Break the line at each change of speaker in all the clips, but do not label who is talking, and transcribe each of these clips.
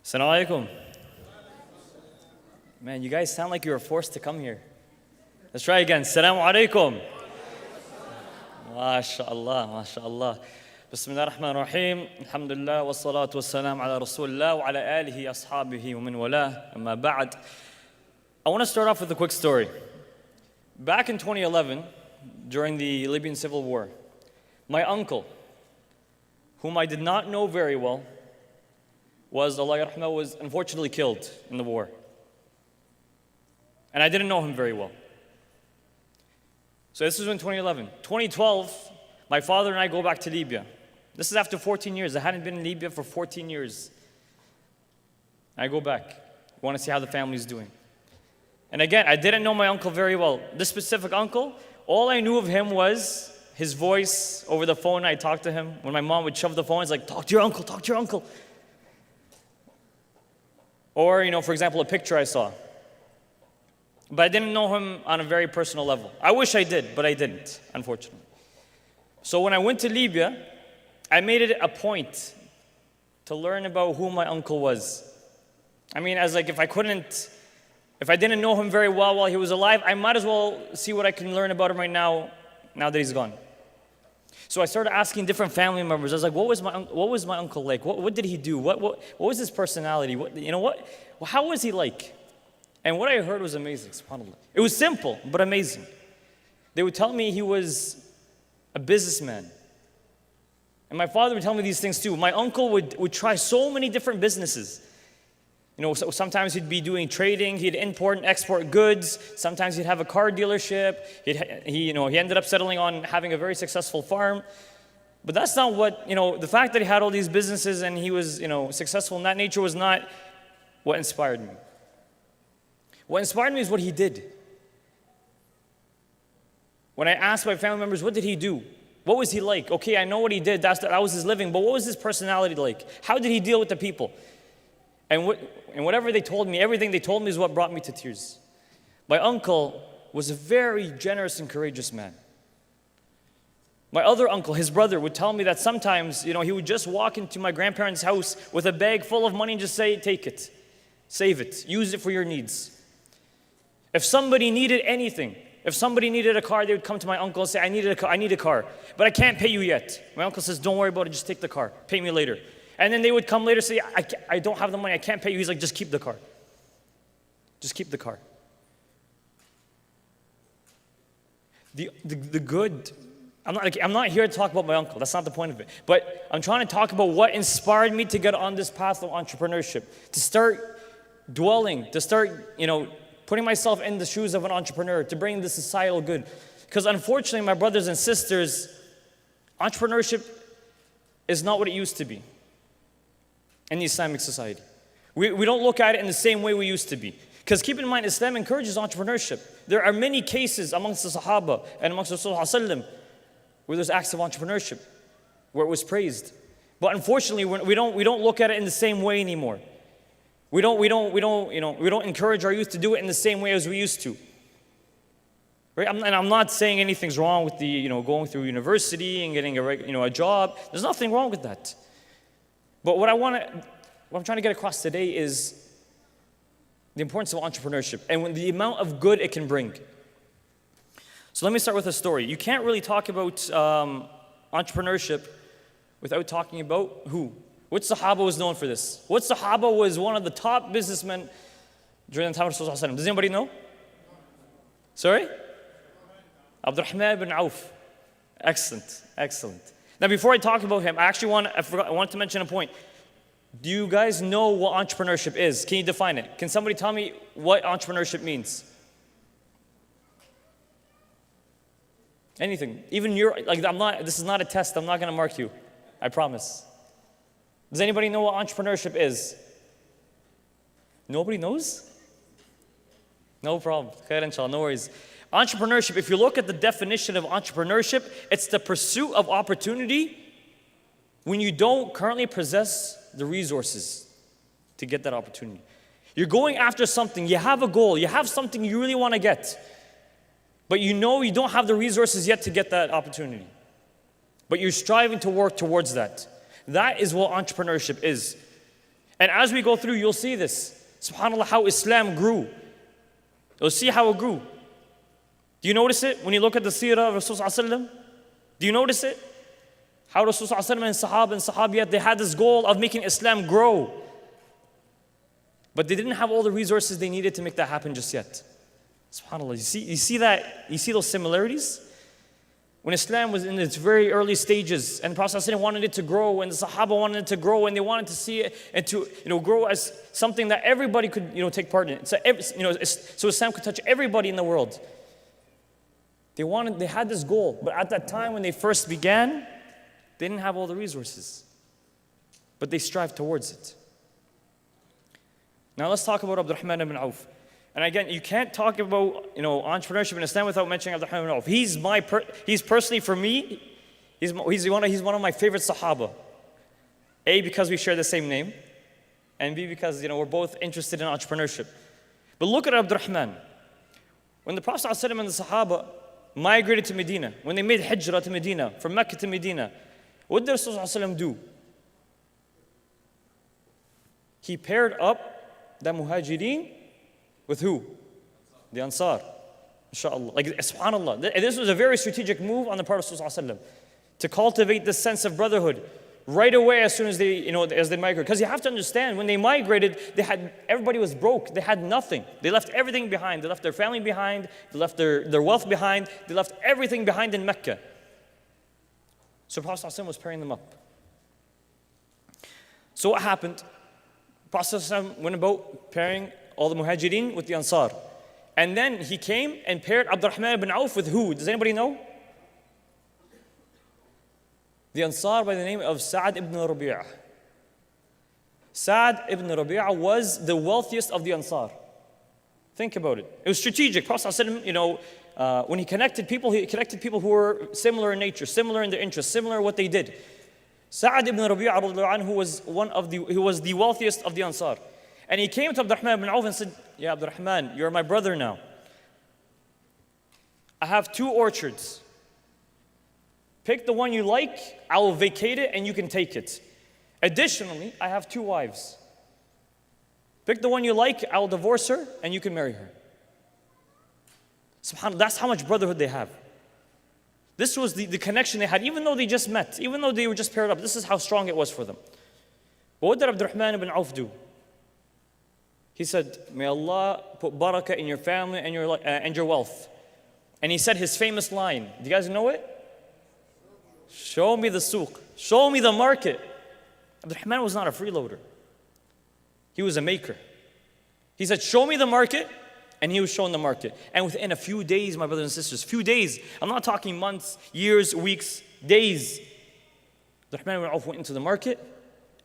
Assalamu alaikum. Man, you guys sound like you were forced to come here. Let's try again. Assalamu alaikum. MashaAllah, MashaAllah. Bismillah ar-Rahman ar-Rahim. Alhamdulillah, wa salatu wa salam ala Rasulullah wa ala alihi, ashabihi wa min wala. Amma ba'd. I want to start off with a quick story. Back in 2011, during the Libyan civil war, my uncle, whom I did not know very well, was al-Rahman, was unfortunately killed in the war. And I didn't know him very well. So this was in 2011. 2012, my father and I go back to Libya. This is after 14 years. I hadn't been in Libya for 14 years. I go back. I want to see how the family's doing. And again, I didn't know my uncle very well. This specific uncle, all I knew of him was his voice over the phone. I talked to him. When my mom would shove the phone, it's like, talk to your uncle, talk to your uncle. Or, for example, a picture I saw. But I didn't know him on a very personal level. I wish I did, but I didn't, unfortunately. So when I went to Libya, I made it a point to learn about who my uncle was. I mean, as like if I didn't know him very well while he was alive, I might as well see what I can learn about him right now that he's gone. So I started asking different family members. I was like, what was my uncle like? What did he do? What was his personality? How was he like? And what I heard was amazing, subhanAllah. It was simple, but amazing. They would tell me he was a businessman. And my father would tell me these things too. My uncle would try so many different businesses. Sometimes he'd be doing trading, he'd import and export goods. Sometimes he'd have a car dealership. He ended up settling on having a very successful farm. But that's not what, the fact that he had all these businesses and he was, successful in that nature was not what inspired me. What inspired me is what he did. When I asked my family members, what did he do? What was he like? Okay, I know what he did, that was his living, but what was his personality like? How did he deal with the people? And whatever they told me, everything they told me is what brought me to tears. My uncle was a very generous and courageous man. My other uncle, his brother, would tell me that sometimes, he would just walk into my grandparents' house with a bag full of money and just say, take it, save it, use it for your needs. If somebody needed anything, if somebody needed a car, they would come to my uncle and say, I need a car, but I can't pay you yet. My uncle says, don't worry about it, just take the car, pay me later. And then they would come later and say, I don't have the money, I can't pay you. He's like, just keep the car. Just keep the car. The good, I'm not here to talk about my uncle, that's not the point of it. But I'm trying to talk about what inspired me to get on this path of entrepreneurship, to start dwelling, to start, putting myself in the shoes of an entrepreneur, to bring the societal good. Because unfortunately, my brothers and sisters, entrepreneurship is not what it used to be in the Islamic society. We don't look at it in the same way we used to be. Because keep in mind, Islam encourages entrepreneurship. There are many cases amongst the Sahaba and amongst Rasulullah where there's acts of entrepreneurship, where it was praised. But unfortunately, we don't look at it in the same way anymore. We don't encourage our youth to do it in the same way as we used to. Right? And I'm not saying anything's wrong with the going through university and getting a job. There's nothing wrong with that. But what I'm trying to get across today is the importance of entrepreneurship and the amount of good it can bring. So let me start with a story. You can't really talk about entrepreneurship without talking about who? Which Sahaba was known for this? Which Sahaba was one of the top businessmen during the time of Rasulullah? Does anybody know? Sorry? al-Rahman bin Auf. Excellent, excellent. Now before I talk about him, I wanted to mention a point. Do you guys know what entrepreneurship is? Can you define it? Can somebody tell me what entrepreneurship means? Anything. Even this is not a test, I'm not going to mark you. I promise. Does anybody know what entrepreneurship is? Nobody knows? No problem. Khair inshallah, no worries. Entrepreneurship, if you look at the definition of entrepreneurship, it's the pursuit of opportunity when you don't currently possess the resources to get that opportunity. You're going after something, you have a goal, you have something you really want to get, but you don't have the resources yet to get that opportunity. But you're striving to work towards that. That is what entrepreneurship is. And as we go through, you'll see this. SubhanAllah, how Islam grew. You'll see how it grew. Do you notice it when you look at the seerah of Rasulullah? Do you notice it? How Rasulullah and Sahaba and Sahabiyat, they had this goal of making Islam grow. But they didn't have all the resources they needed to make that happen just yet. SubhanAllah, you see that? You see those similarities? When Islam was in its very early stages and the Prophet ﷺ wanted it to grow and the Sahaba wanted it to grow and they wanted to see it and to grow as something that everybody could take part in. So Islam could touch everybody in the world. They had this goal, but at that time when they first began, they didn't have all the resources. But they strived towards it. Now let's talk about al-Rahman ibn Auf. And again, you can't talk about entrepreneurship in Islam without mentioning al-Rahman ibn Auf. He's personally for me, he's one of my favorite Sahaba. A, because we share the same name, and B, because we're both interested in entrepreneurship. But look at Abdurrahman. When the Prophet ﷺ and the Sahaba migrated to Medina, when they made hijrah to Medina, from Mecca to Medina, what did Rasulullah ﷺ do? He paired up the Muhajirin with who? The Ansar. Inshallah. SubhanAllah. This was a very strategic move on the part of Rasulullah ﷺ to cultivate this sense of brotherhood right away as soon as they migrated. Because you have to understand, when they migrated, everybody was broke. They had nothing. They left everything behind. They left their family behind. They left their wealth behind. They left everything behind in Mecca. So Prophet ﷺ was pairing them up. So what happened? Prophet ﷺ went about pairing all the Muhajirin with the Ansar. And then he came and paired Abdurrahman ibn Auf with who? Does anybody know? The Ansar by the name of Sa'ad ibn Rabi'ah. Sa'ad ibn Rabi'ah was the wealthiest of the Ansar. Think about it. It was strategic. Prophet ﷺ, when he connected people who were similar in nature, similar in their interests, similar in what they did. Sa'ad ibn Rabi'ah who was the wealthiest of the Ansar. And he came to Abdurrahman ibn Auf and said, "Ya Abdurrahman, you're my brother now. I have 2 orchards. Pick the one you like, I will vacate it and you can take it. Additionally, I have 2 wives. Pick the one you like, I will divorce her and you can marry her." SubhanAllah, that's how much brotherhood they have. This was the connection they had, even though they just met, even though they were just paired up. This is how strong it was for them. But what did Abdurrahman ibn Auf do? He said, "May Allah put barakah in your family and your wealth." And he said his famous line. Do you guys know it? "Show me the souq. Show me the market." Abdurrahman was not a freeloader. He was a maker. He said, "Show me the market." And he was shown the market. And within a few days, my brothers and sisters, few days, I'm not talking months, years, weeks, days, Abdurrahman ibn Auf went into the market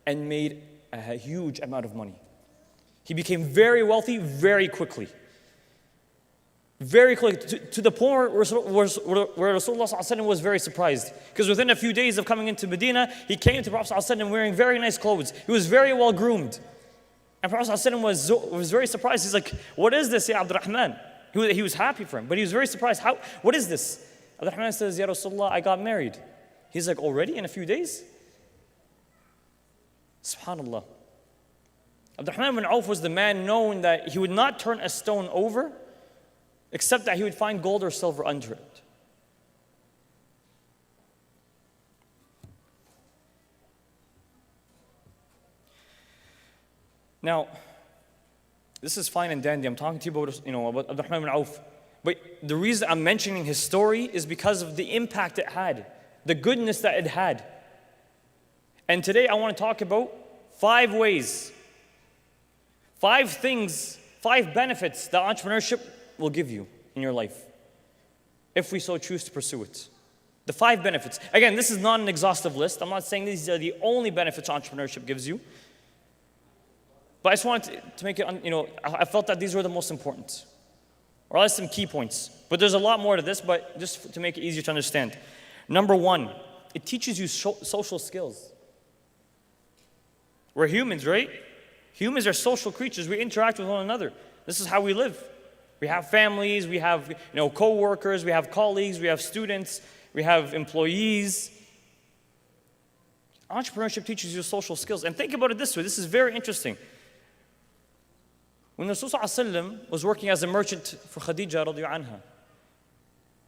and made a huge amount of money. He became very wealthy very quickly. Very quickly, to the point where Rasulullah ﷺ was very surprised. Because within a few days of coming into Medina, he came to Prophet ﷺ wearing very nice clothes. He was very well groomed. And Prophet ﷺ was very surprised. He's like, "What is this, Ya Abdurrahman?" He was happy for him, but he was very surprised. What is this? Abdurrahman says, "Ya Rasulullah, I got married." He's like, "Already in a few days?" SubhanAllah. Abdurrahman ibn Auf was the man known that he would not turn a stone over except that he would find gold or silver under it. Now, this is fine and dandy. I'm talking to you about Abdurrahman ibn Auf. But the reason I'm mentioning his story is because of the impact it had, the goodness that it had. And today I want to talk about 5 ways, 5 things, 5 benefits that entrepreneurship will give you in your life, if we so choose to pursue it. The 5 benefits. Again, this is not an exhaustive list. I'm not saying these are the only benefits entrepreneurship gives you. But I just wanted to make it, I felt that these were the most important. Or at least some key points. But there's a lot more to this, but just to make it easier to understand. Number 1, it teaches you social skills. We're humans, right? Humans are social creatures. We interact with one another. This is how we live. We have families, we have co-workers, we have colleagues, we have students, we have employees. Entrepreneurship teaches you social skills. And think about it this way. This is very interesting. When the Rasul ﷺ was working as a merchant for Khadija radiallahu anha,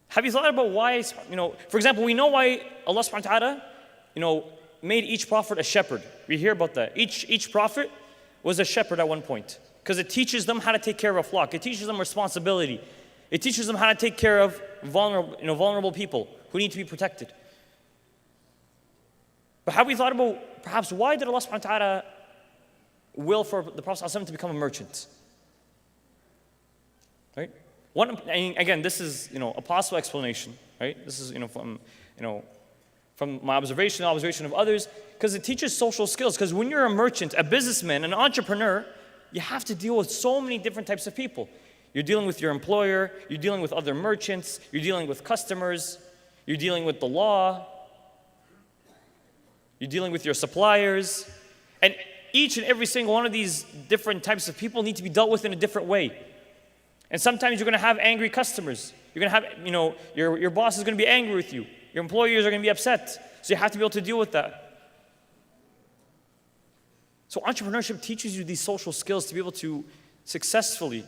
have you thought about why, for example, we know why Allah subhanahu wa ta'ala, made each prophet a shepherd. We hear about that. Each prophet was a shepherd at one point. Because it teaches them how to take care of a flock. It teaches them responsibility. It teaches them how to take care of vulnerable people who need to be protected. But have we thought about perhaps why did Allah subhanahu wa ta'ala will for the Prophet ﷺ to become a merchant? Right? Again, this is a possible explanation, right? This is from my observation, the observation of others, because it teaches social skills. Because when you're a merchant, a businessman, an entrepreneur, you have to deal with so many different types of people. You're dealing with your employer, you're dealing with other merchants, you're dealing with customers, you're dealing with the law, you're dealing with your suppliers, and each and every single one of these different types of people need to be dealt with in a different way. And sometimes you're going to have angry customers. You're going to have, your boss is going to be angry with you. Your employers are going to be upset. So you have to be able to deal with that. So entrepreneurship teaches you these social skills to be able to successfully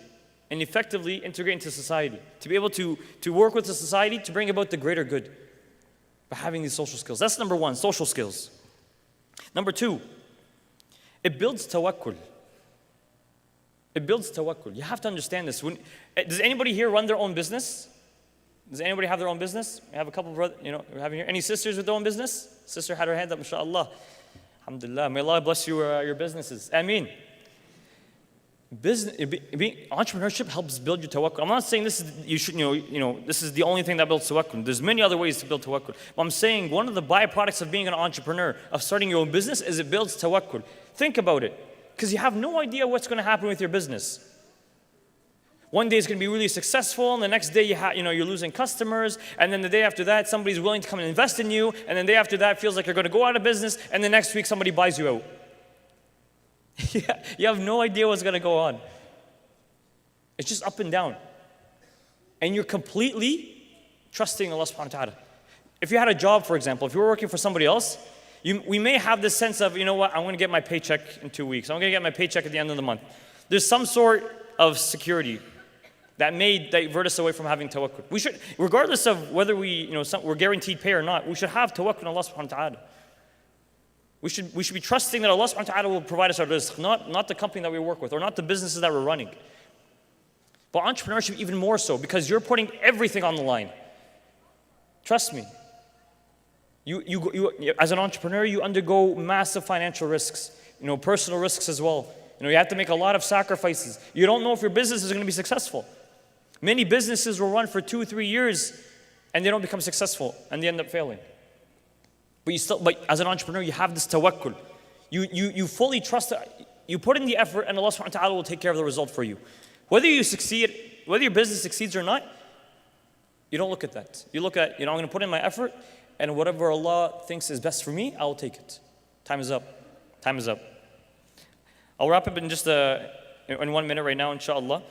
and effectively integrate into society, to be able to work with the society to bring about the greater good by having these social skills. That's number one, social skills. Number two, it builds tawakkul. It builds tawakkul. You have to understand this. Does anybody here run their own business? Does anybody have their own business? We have a couple of brothers, we're having here. Any sisters with their own business? Sister had her hand up, mashallah. Alhamdulillah. May Allah bless you, your businesses. Ameen. Entrepreneurship helps build your tawakkul. I'm not saying this is this is the only thing that builds tawakkul. There's many other ways to build tawakkul. But I'm saying one of the byproducts of being an entrepreneur, of starting your own business, is it builds tawakkul. Think about it, because you have no idea what's going to happen with your business. One day it's going to be really successful, and the next day you're losing customers, and then the day after that somebody's willing to come and invest in you, and then the day after that feels like you're going to go out of business, and the next week somebody buys you out. You have no idea what's going to go on. It's just up and down. And you're completely trusting Allah subhanahu wa ta'ala. If you had a job, for example, if you were working for somebody else, we may have this sense of, I'm going to get my paycheck in 2 weeks. I'm going to get my paycheck at the end of the month. There's some sort of security that may divert us away from having tawakkul. We should, regardless of whether we're guaranteed pay or not, we should have tawakkul on Allah subhanahu wa ta'ala. We should be trusting that Allah subhanahu wa ta'ala will provide us our rizq, not the company that we work with, or not the businesses that we're running. But entrepreneurship even more so, because you're putting everything on the line. Trust me. You as an entrepreneur, you undergo massive financial risks, personal risks as well. You have to make a lot of sacrifices. You don't know if your business is going to be successful. Many businesses will run for 2-3 years and they don't become successful and they end up failing. But as an entrepreneur, you have this tawakkul. You fully trust, you put in the effort, and Allah subhanahu wa ta'ala will take care of the result for you. Whether you succeed, whether your business succeeds or not, you don't look at that. You look at, I'm going to put in my effort, and whatever Allah thinks is best for me, I will take it. Time is up. Time is up. I'll wrap up in just in 1 minute right now, inshallah.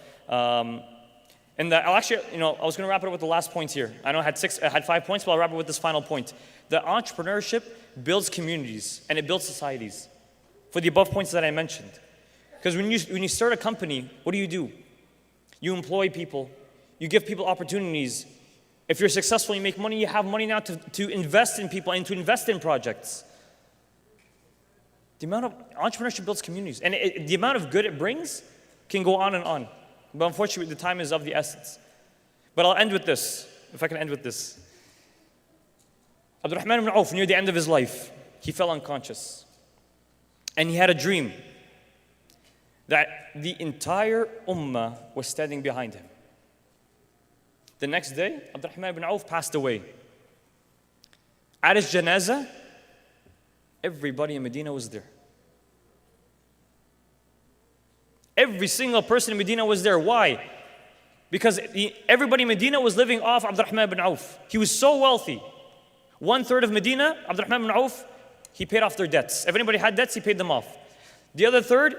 And I was going to wrap it up with the last point here. I know I had 5 points, but I'll wrap it with this final point. The entrepreneurship builds communities and it builds societies for the above points that I mentioned. Because when you start a company, what do? You employ people. You give people opportunities. If you're successful, you make money, you have money now to invest in people and to invest in projects. The amount of entrepreneurship builds communities. And the amount of good it brings can go on and on. But unfortunately, the time is of the essence. But I'll end with this, if I can end with this. al-Rahman ibn Auf, near the end of his life, he fell unconscious. And he had a dream that the entire ummah was standing behind him. The next day, al-Rahman ibn Auf passed away. At his janazah, everybody in Medina was there. Every single person in Medina was there. Why? Because everybody in Medina was living off al-Rahman ibn Auf. He was so wealthy. 1/3 of Medina, al-Rahman ibn Auf, he paid off their debts. If anybody had debts, he paid them off. The other third,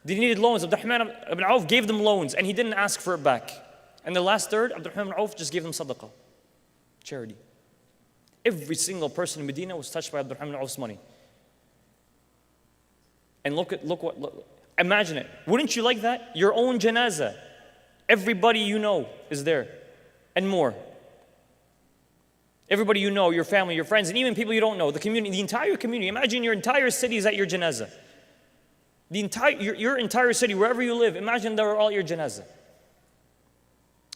they needed loans. Al-Rahman ibn Auf gave them loans and he didn't ask for it back. And the last third, al-Rahman ibn Auf just gave them sadaqah, charity. Every single person in Medina was touched by al-Rahman ibn Auf's money. And imagine it. Wouldn't you like that? Your own janazah. Everybody you know is there. And more. Everybody you know, your family, your friends, and even people you don't know, the community, the entire community. Imagine your entire city is at your janazah. Your entire city, wherever you live, imagine they were all your janazah.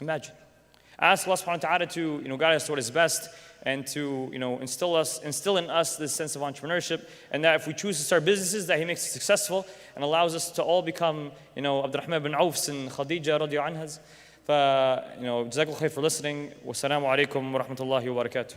Imagine. Ask Allah subhanahu wa ta'ala to guide us to what is best and to instill in us this sense of entrepreneurship, and that if we choose to start businesses, that He makes us successful and allows us to all become Abdurrahman bin Aufs and Khadija radiallahu anhas. جزاكم الله خير for listening. Wassalamu alaikum wa rahmatullahi wa barakatuh.